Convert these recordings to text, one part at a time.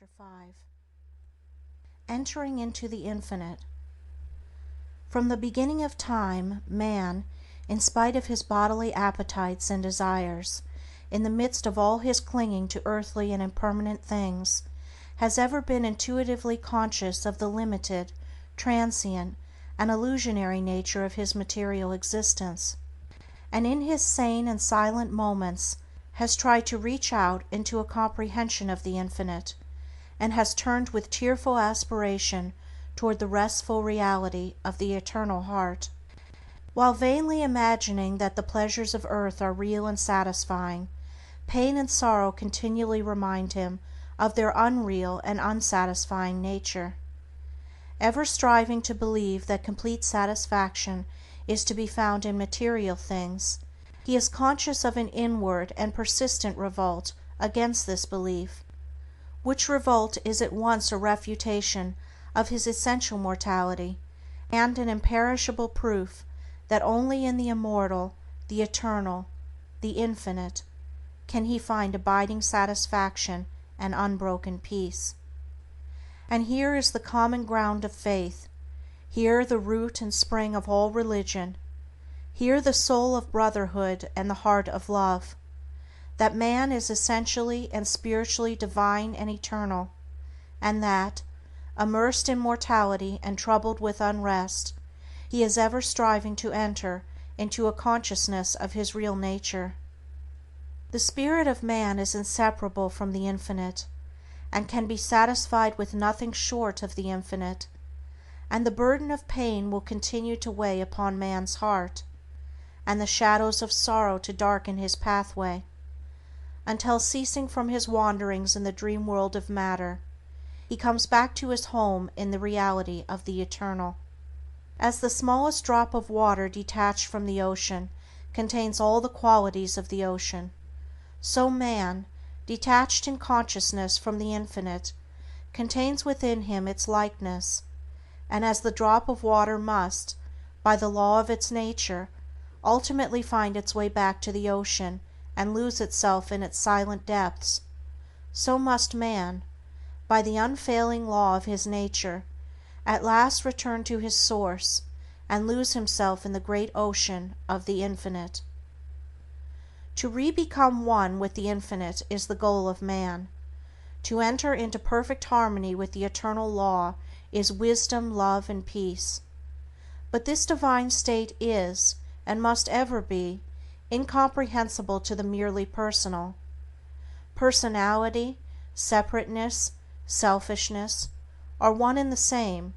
Chapter 5. Entering into the Infinite. From the beginning of time, man, in spite of his bodily appetites and desires, in the midst of all his clinging to earthly and impermanent things, has ever been intuitively conscious of the limited, transient, and illusionary nature of his material existence, and in his sane and silent moments has tried to reach out into a comprehension of the Infinite, and has turned with tearful aspiration toward the restful reality of the eternal heart. While vainly imagining that the pleasures of earth are real and satisfying, pain and sorrow continually remind him of their unreal and unsatisfying nature. Ever striving to believe that complete satisfaction is to be found in material things, he is conscious of an inward and persistent revolt against this belief, which revolt is at once a refutation of his essential mortality and an imperishable proof that only in the immortal, the eternal, the infinite, can he find abiding satisfaction and unbroken peace. And here is the common ground of faith, here the root and spring of all religion, here the soul of brotherhood and the heart of love, that man is essentially and spiritually divine and eternal, and that, immersed in mortality and troubled with unrest, he is ever striving to enter into a consciousness of his real nature. The spirit of man is inseparable from the Infinite, and can be satisfied with nothing short of the Infinite, and the burden of pain will continue to weigh upon man's heart, and the shadows of sorrow to darken his pathway, until, ceasing from his wanderings in the dream world of matter, he comes back to his home in the reality of the Eternal. As the smallest drop of water detached from the ocean contains all the qualities of the ocean, so man, detached in consciousness from the Infinite, contains within him its likeness, and as the drop of water must, by the law of its nature, ultimately find its way back to the ocean and lose itself in its silent depths, so must man, by the unfailing law of his nature, at last return to his source and lose himself in the great ocean of the Infinite. To re-become one with the Infinite is the goal of man. To enter into perfect harmony with the eternal law is wisdom, love, and peace. But this divine state is, and must ever be, incomprehensible to the merely personal. Personality, separateness, selfishness, are one and the same,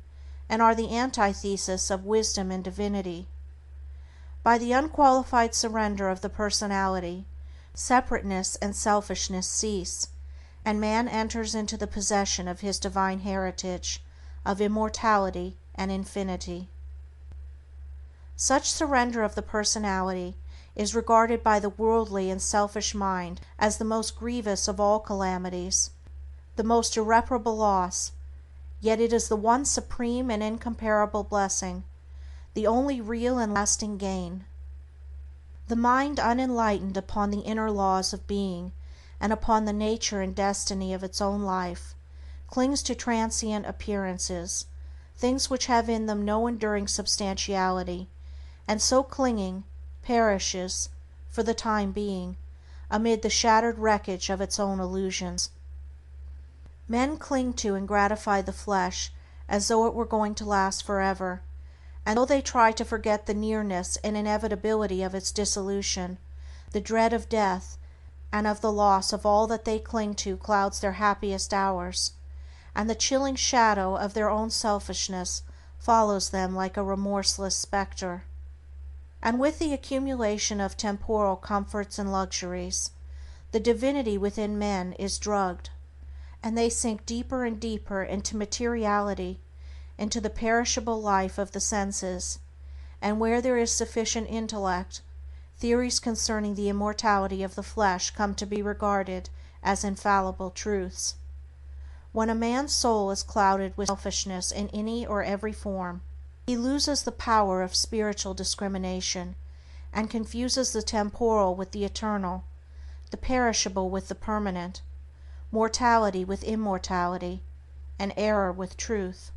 and are the antithesis of wisdom and divinity. By the unqualified surrender of the personality, separateness and selfishness cease, and man enters into the possession of his divine heritage of immortality and infinity. Such surrender of the personality is regarded by the worldly and selfish mind as the most grievous of all calamities, the most irreparable loss, yet it is the one supreme and incomparable blessing, the only real and lasting gain. The mind unenlightened upon the inner laws of being and upon the nature and destiny of its own life, clings to transient appearances, things which have in them no enduring substantiality, and so clinging, perishes, for the time being, amid the shattered wreckage of its own illusions. Men cling to and gratify the flesh as though it were going to last forever, and though they try to forget the nearness and inevitability of its dissolution, the dread of death and of the loss of all that they cling to clouds their happiest hours, and the chilling shadow of their own selfishness follows them like a remorseless spectre. And with the accumulation of temporal comforts and luxuries, the divinity within men is drugged, and they sink deeper and deeper into materiality, into the perishable life of the senses, and where there is sufficient intellect, theories concerning the immortality of the flesh come to be regarded as infallible truths. When a man's soul is clouded with selfishness in any or every form, he loses the power of spiritual discrimination, and confuses the temporal with the eternal, the perishable with the permanent, mortality with immortality, and error with truth.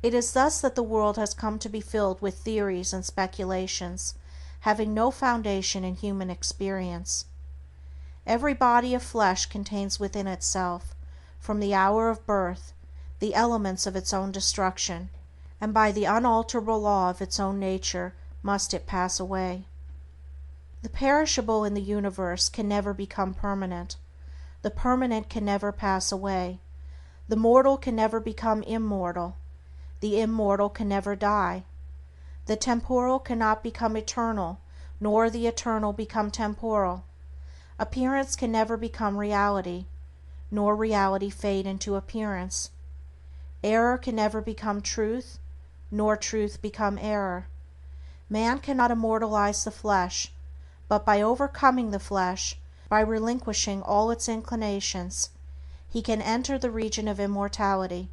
It is thus that the world has come to be filled with theories and speculations, having no foundation in human experience. Every body of flesh contains within itself, from the hour of birth, the elements of its own destruction, and by the unalterable law of its own nature must it pass away. The perishable in the universe can never become permanent. The permanent can never pass away. The mortal can never become immortal. The immortal can never die. The temporal cannot become eternal, nor the eternal become temporal. Appearance can never become reality, nor reality fade into appearance. Error can never become truth, nor truth become error. Man cannot immortalize the flesh, but by overcoming the flesh, by relinquishing all its inclinations, he can enter the region of immortality.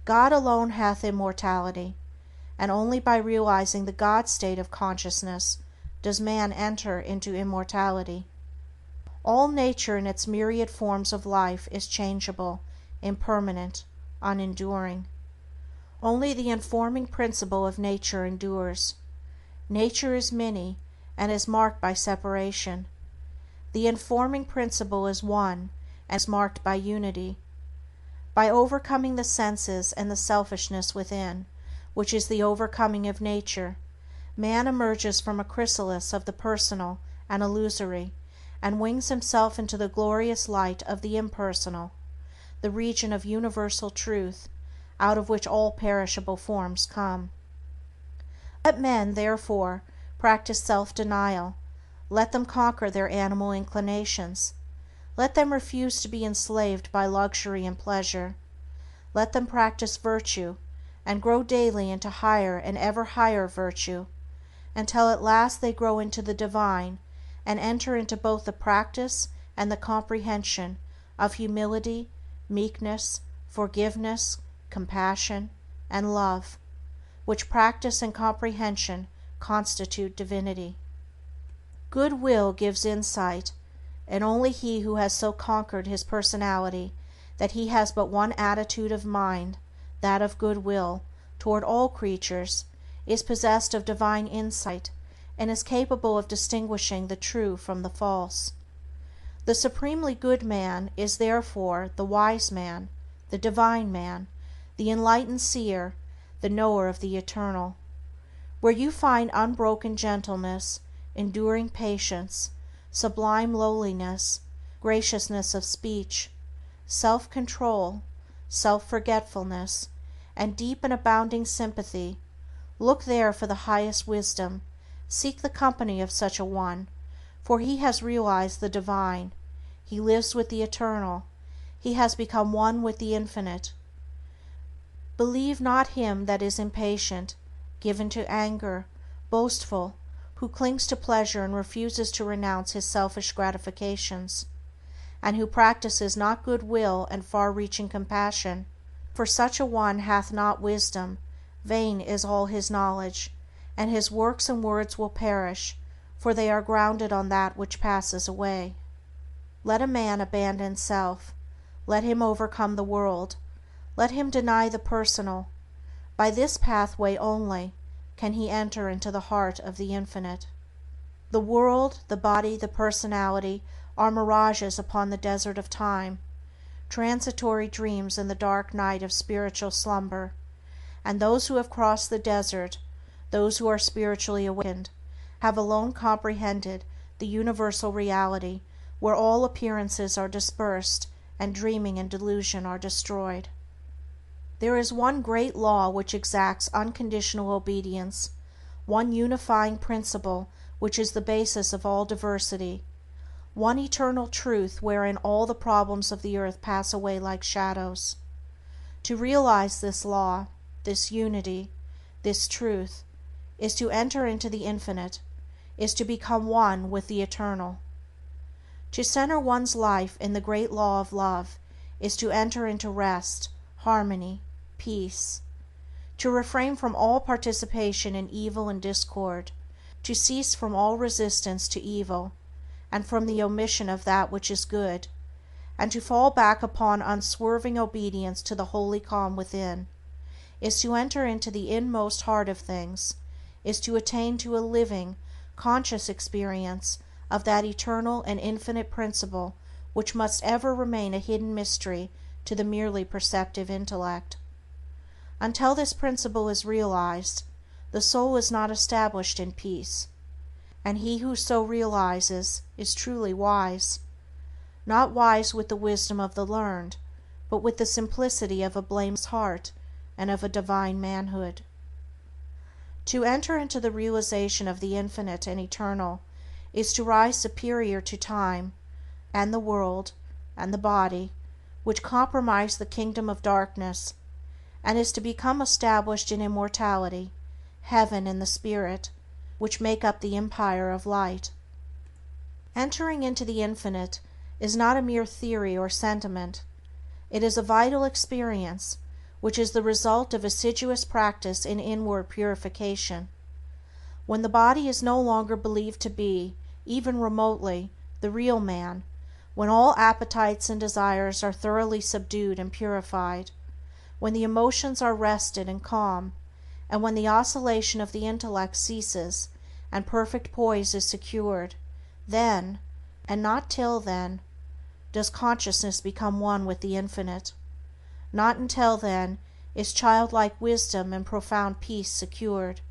God alone hath immortality, and only by realizing the God state of consciousness does man enter into immortality. All nature in its myriad forms of life is changeable, impermanent, unenduring. Only the informing principle of nature endures. Nature is many, and is marked by separation. The informing principle is one, and is marked by unity. By overcoming the senses and the selfishness within, which is the overcoming of nature, man emerges from a chrysalis of the personal and illusory, and wings himself into the glorious light of the impersonal, the region of universal truth, out of which all perishable forms come. Let men, therefore, practice self-denial. Let them conquer their animal inclinations. Let them refuse to be enslaved by luxury and pleasure. Let them practice virtue, and grow daily into higher and ever higher virtue, until at last they grow into the divine, and enter into both the practice and the comprehension of humility, meekness, forgiveness, compassion, and love, which practice and comprehension constitute divinity. Good-will gives insight, and only he who has so conquered his personality that he has but one attitude of mind, that of good-will, toward all creatures, is possessed of divine insight, and is capable of distinguishing the true from the false. The supremely good man is therefore the wise man, the divine man, the enlightened seer, the knower of the eternal. Where you find unbroken gentleness, enduring patience, sublime lowliness, graciousness of speech, self-control, self-forgetfulness, and deep and abounding sympathy, look there for the highest wisdom, seek the company of such a one, for he has realized the divine, he lives with the eternal, he has become one with the infinite. Believe not him that is impatient, given to anger, boastful, who clings to pleasure and refuses to renounce his selfish gratifications, and who practices not good-will and far-reaching compassion, for such a one hath not wisdom, vain is all his knowledge, and his works and words will perish, for they are grounded on that which passes away. Let a man abandon self, let him overcome the world, let him deny the personal. By this pathway only can he enter into the heart of the infinite. The world, the body, the personality are mirages upon the desert of time, transitory dreams in the dark night of spiritual slumber, and those who have crossed the desert, those who are spiritually awakened, have alone comprehended the universal reality where all appearances are dispersed and dreaming and delusion are destroyed. There is one great law which exacts unconditional obedience, one unifying principle which is the basis of all diversity, one eternal truth wherein all the problems of the earth pass away like shadows. To realize this law, this unity, this truth, is to enter into the infinite, is to become one with the eternal. To center one's life in the great law of love is to enter into rest, harmony, peace. To refrain from all participation in evil and discord, to cease from all resistance to evil, and from the omission of that which is good, and to fall back upon unswerving obedience to the holy calm within, is to enter into the inmost heart of things, is to attain to a living, conscious experience of that eternal and infinite principle which must ever remain a hidden mystery to the merely perceptive intellect. Until this principle is realized, the soul is not established in peace, and he who so realizes is truly wise, not wise with the wisdom of the learned, but with the simplicity of a blameless heart and of a divine manhood. To enter into the realization of the infinite and eternal is to rise superior to time, and the world, and the body, which comprise the kingdom of darkness, and is to become established in immortality, heaven and the spirit, which make up the empire of light. Entering into the infinite is not a mere theory or sentiment. It is a vital experience, which is the result of assiduous practice in inward purification. When the body is no longer believed to be, even remotely, the real man, when all appetites and desires are thoroughly subdued and purified, when the emotions are rested and calm, and when the oscillation of the intellect ceases and perfect poise is secured, then, and not till then, does consciousness become one with the infinite. Not until then is childlike wisdom and profound peace secured.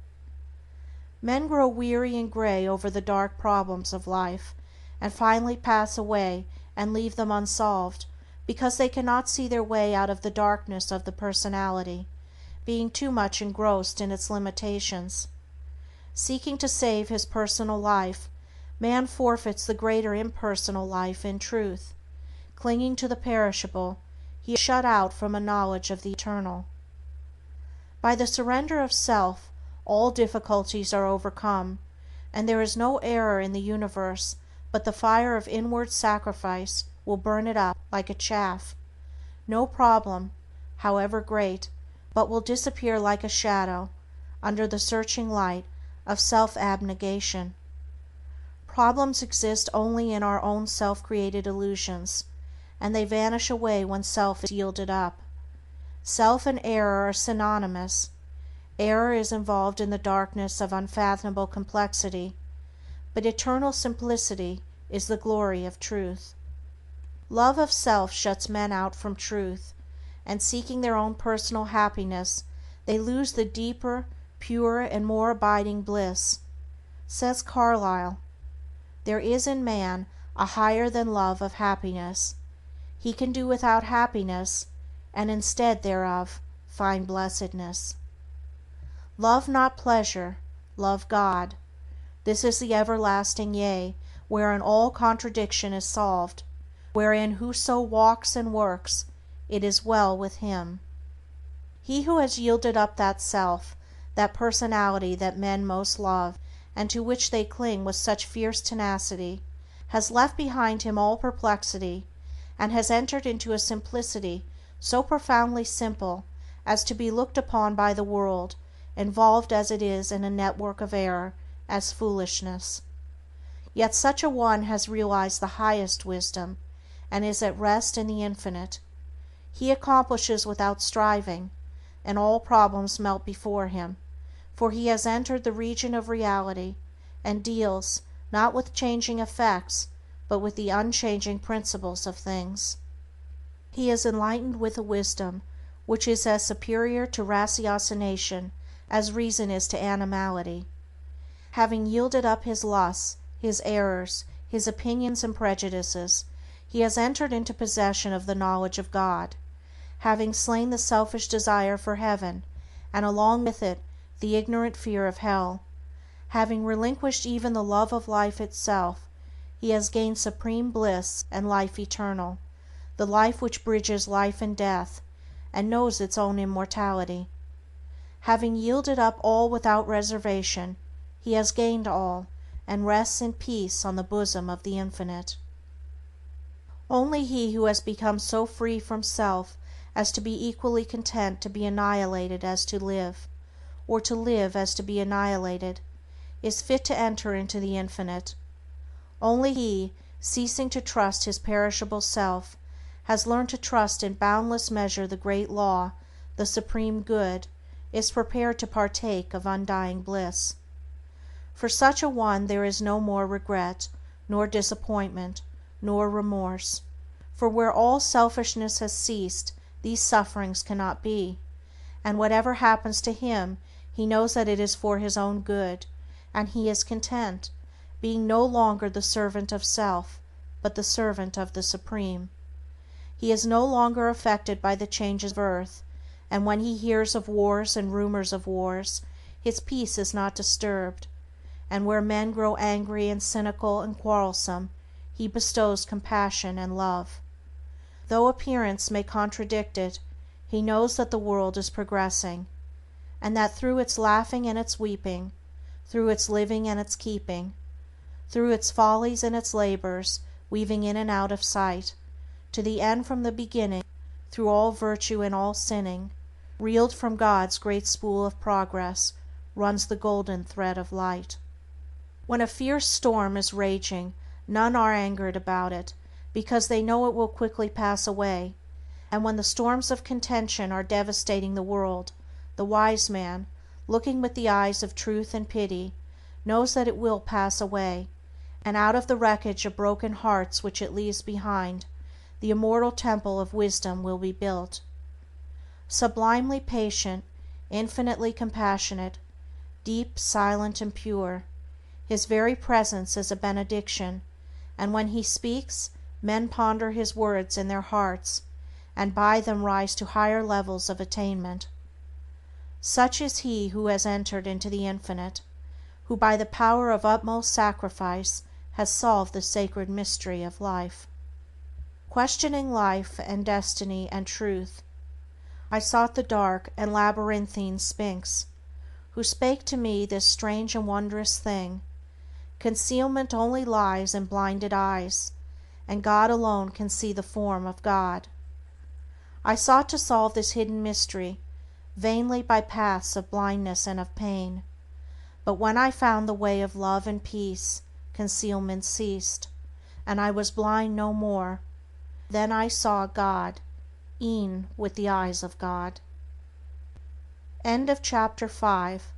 Men grow weary and gray over the dark problems of life, and finally pass away and leave them unsolved, because they cannot see their way out of the darkness of the personality, being too much engrossed in its limitations. Seeking to save his personal life, man forfeits the greater impersonal life in truth. Clinging to the perishable, he is shut out from a knowledge of the eternal. By the surrender of self, all difficulties are overcome, and there is no error in the universe but the fire of inward sacrifice will burn it up like a chaff. No problem, however great, but will disappear like a shadow under the searching light of self-abnegation. Problems exist only in our own self-created illusions, and they vanish away when self is yielded up. Self and error are synonymous. Error is involved in the darkness of unfathomable complexity, but eternal simplicity is the glory of truth. Love of self shuts men out from truth, and seeking their own personal happiness, they lose the deeper, purer, and more abiding bliss. Says Carlyle, "There is in man a higher than love of happiness. He can do without happiness, and instead thereof find blessedness." Love not pleasure, love God. This is the everlasting yea, wherein all contradiction is solved, wherein whoso walks and works, it is well with him. He who has yielded up that self, that personality that men most love, and to which they cling with such fierce tenacity, has left behind him all perplexity, and has entered into a simplicity so profoundly simple as to be looked upon by the world, involved as it is in a network of error, as foolishness. Yet such a one has realized the highest wisdom, and is at rest in the infinite. He accomplishes without striving, and all problems melt before him, for he has entered the region of reality, and deals, not with changing effects, but with the unchanging principles of things. He is enlightened with a wisdom which is as superior to ratiocination as reason is to animality. Having yielded up his lusts, his errors, his opinions and prejudices, he has entered into possession of the knowledge of God. Having slain the selfish desire for heaven, and along with it the ignorant fear of hell, having relinquished even the love of life itself, he has gained supreme bliss and life eternal, the life which bridges life and death, and knows its own immortality. Having yielded up all without reservation, he has gained all, and rests in peace on the bosom of the infinite. Only he who has become so free from self as to be equally content to be annihilated as to live, or to live as to be annihilated, is fit to enter into the infinite. Only he, ceasing to trust his perishable self, has learned to trust in boundless measure the great law, the supreme good, is prepared to partake of undying bliss. For such a one there is no more regret, nor disappointment, nor remorse, for where all selfishness has ceased these sufferings cannot be, and whatever happens to him he knows that it is for his own good, and he is content, being no longer the servant of self, but the servant of the Supreme. He is no longer affected by the changes of earth, and when he hears of wars and rumors of wars, his peace is not disturbed, and where men grow angry and cynical and quarrelsome, he bestows compassion and love. Though appearance may contradict it, he knows that the world is progressing, and that through its laughing and its weeping, through its living and its keeping, through its follies and its labors, weaving in and out of sight, to the end from the beginning, through all virtue and all sinning, reeled from God's great spool of progress, runs the golden thread of light. When a fierce storm is raging, none are angered about it, because they know it will quickly pass away, and when the storms of contention are devastating the world, the wise man, looking with the eyes of truth and pity, knows that it will pass away, and out of the wreckage of broken hearts which it leaves behind, the immortal temple of wisdom will be built. Sublimely patient, infinitely compassionate, deep, silent, and pure, his very presence is a benediction, and when he speaks, men ponder his words in their hearts, and by them rise to higher levels of attainment. Such is he who has entered into the Infinite, who by the power of utmost sacrifice has solved the sacred mystery of life. Questioning life and destiny and truth, I sought the dark and labyrinthine Sphinx, who spake to me this strange and wondrous thing: concealment only lies in blinded eyes, and God alone can see the form of God. I sought to solve this hidden mystery, vainly by paths of blindness and of pain, but when I found the way of love and peace, concealment ceased, and I was blind no more. Then I saw God, e'en with the eyes of God. End of chapter 5.